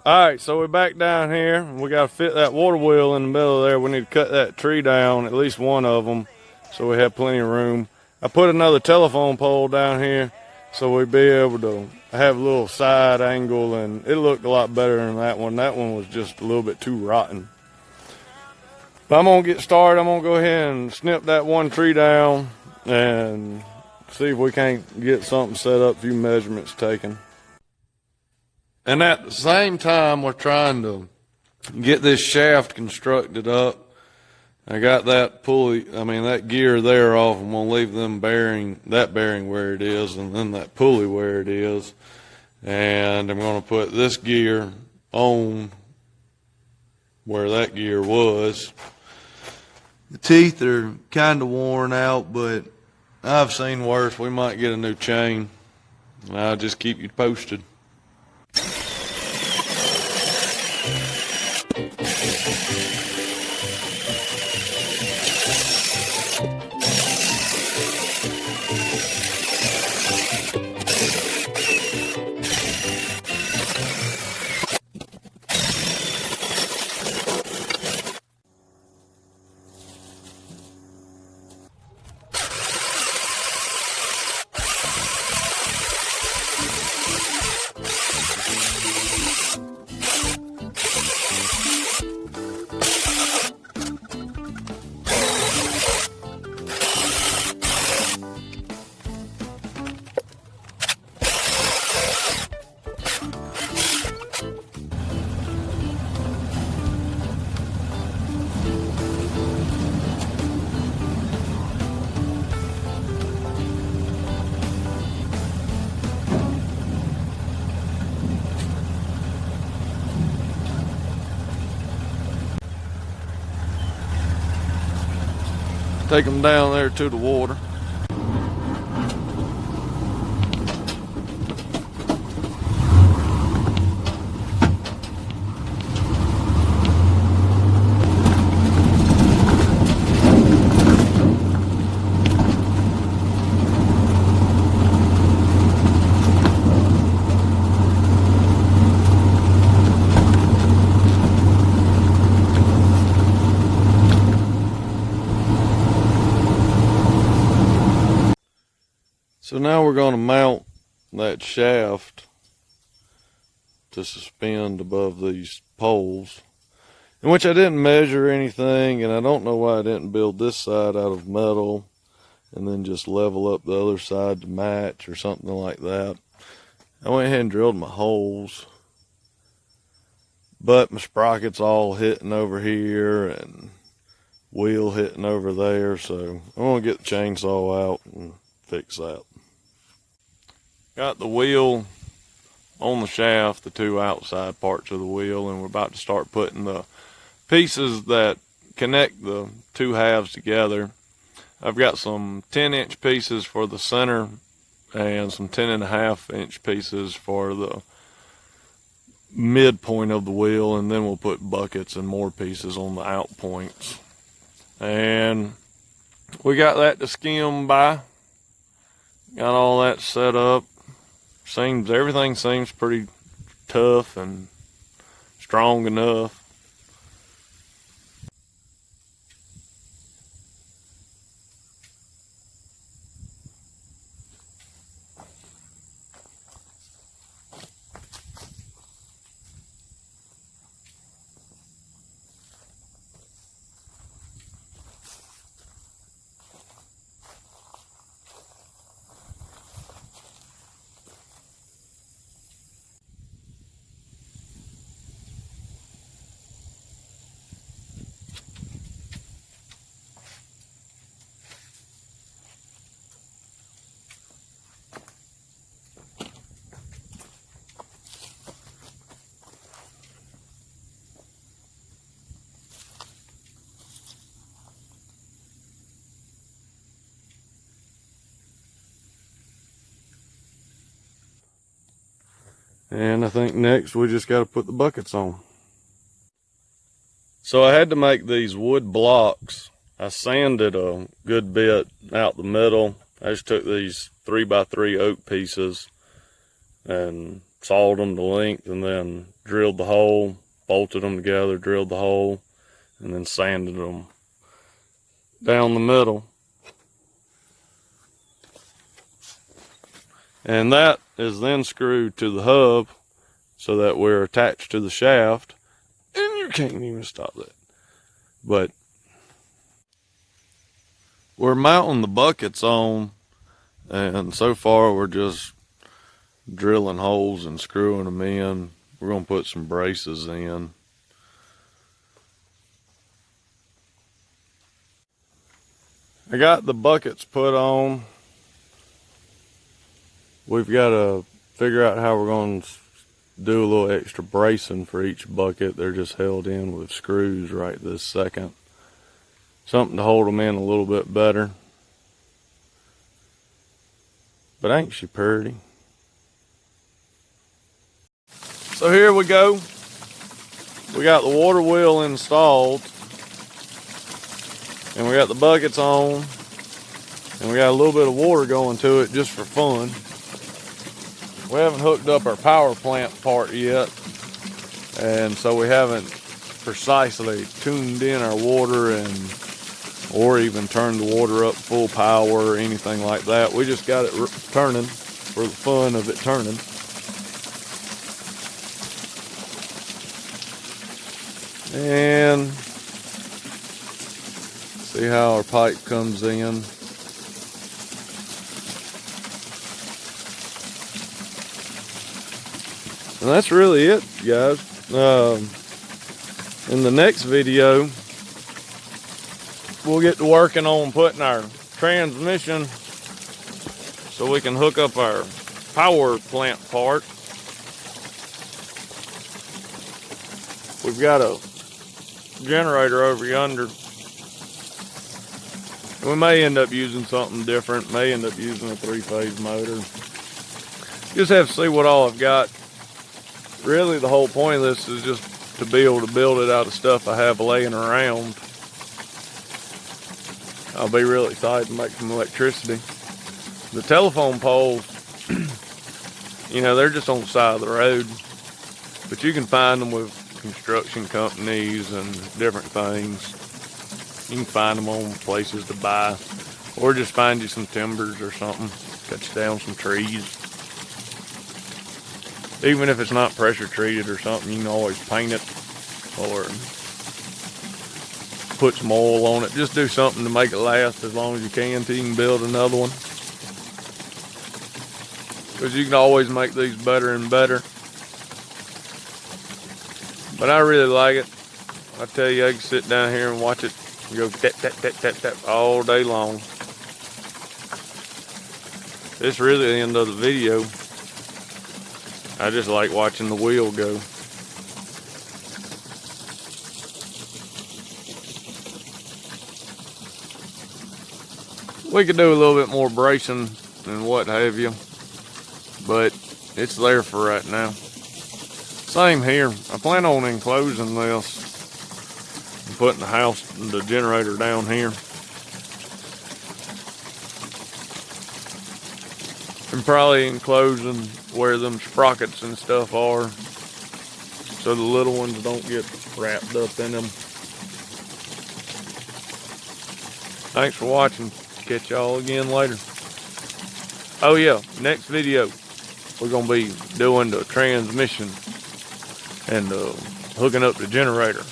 Alright, so we're back down here. We got to fit that water wheel in the middle there. We need to cut that tree down, at least one of them, so we have plenty of room. I put another telephone pole down here so we'd be able to have a little side angle, and it looked a lot better than that one. That one was just a little bit too rotten. But I'm going to get started. I'm going to go ahead and snip that one tree down and see if we can't get something set up, a few measurements taken. And at the same time, we're trying to get this shaft constructed up. I got that pulley, that gear there off. I'm gonna leave that bearing where it is, and then that pulley where it is. And I'm gonna put this gear on where that gear was. The teeth are kind of worn out, but I've seen worse. We might get a new chain. I'll just keep you posted. Take them down there to the water. So now we're going to mount that shaft to suspend above these poles, in which I didn't measure anything, and I don't know why I didn't build this side out of metal and then just level up the other side to match or something like that. I went ahead and drilled my holes, but my sprocket's all hitting over here and wheel hitting over there, so I'm going to get the chainsaw out and fix that. Got the wheel on the shaft, the two outside parts of the wheel, and we're about to start putting the pieces that connect the two halves together. I've got some 10-inch pieces for the center and some 10.5-inch pieces for the midpoint of the wheel, and then we'll put buckets and more pieces on the out points. And we got that to skim by. Got all that set up. Everything seems pretty tough and strong enough. And I think next we just got to put the buckets on. So I had to make these wood blocks. I sanded a good bit out the middle. I just took these 3x3 oak pieces and sawed them to length, and then drilled the hole, bolted them together, drilled the hole, and then sanded them down the middle. And that is then screwed to the hub so that we're attached to the shaft. And you can't even stop that. But we're mounting the buckets on, and so far we're just drilling holes and screwing them in. We're going to put some braces in. I got the buckets put on. We've got to figure out how we're going to do a little extra bracing for each bucket. They're just held in with screws right this second. Something to hold them in a little bit better. But ain't she pretty? So here we go. We got the water wheel installed. And we got the buckets on. And we got a little bit of water going to it just for fun. We haven't hooked up our power plant part yet. And so we haven't precisely tuned in our water or even turned the water up full power or anything like that. We just got it turning for the fun of it turning. And see how our pipe comes in. And that's really it, guys. In the next video, we'll get to working on putting our transmission so we can hook up our power plant part. We've got a generator over yonder. We may end up using something different, may end up using a 3-phase motor. Just have to see what all I've got. Really, the whole point of this is just to be able to build it out of stuff I have laying around. I'll be really excited to make some electricity. The telephone poles, you know, they're just on the side of the road, but you can find them with construction companies and different things. You can find them on places to buy, or just find you some timbers or something, cut you down some trees. Even if it's not pressure treated or something, you can always paint it or put some oil on it. Just do something to make it last as long as you can till you can build another one. Because you can always make these better and better. But I really like it. I tell you, I can sit down here and watch it go tap, tap, tap, tap, tap all day long. It's really the end of the video. I just like watching the wheel go. We could do a little bit more bracing and what have you, but it's there for right now. Same here. I plan on enclosing this and putting the generator down here. And probably enclosing where them sprockets and stuff are so the little ones don't get wrapped up in them. Thanks for watching. Catch y'all again later. Oh yeah, next video we're gonna be doing the transmission and hooking up the generator.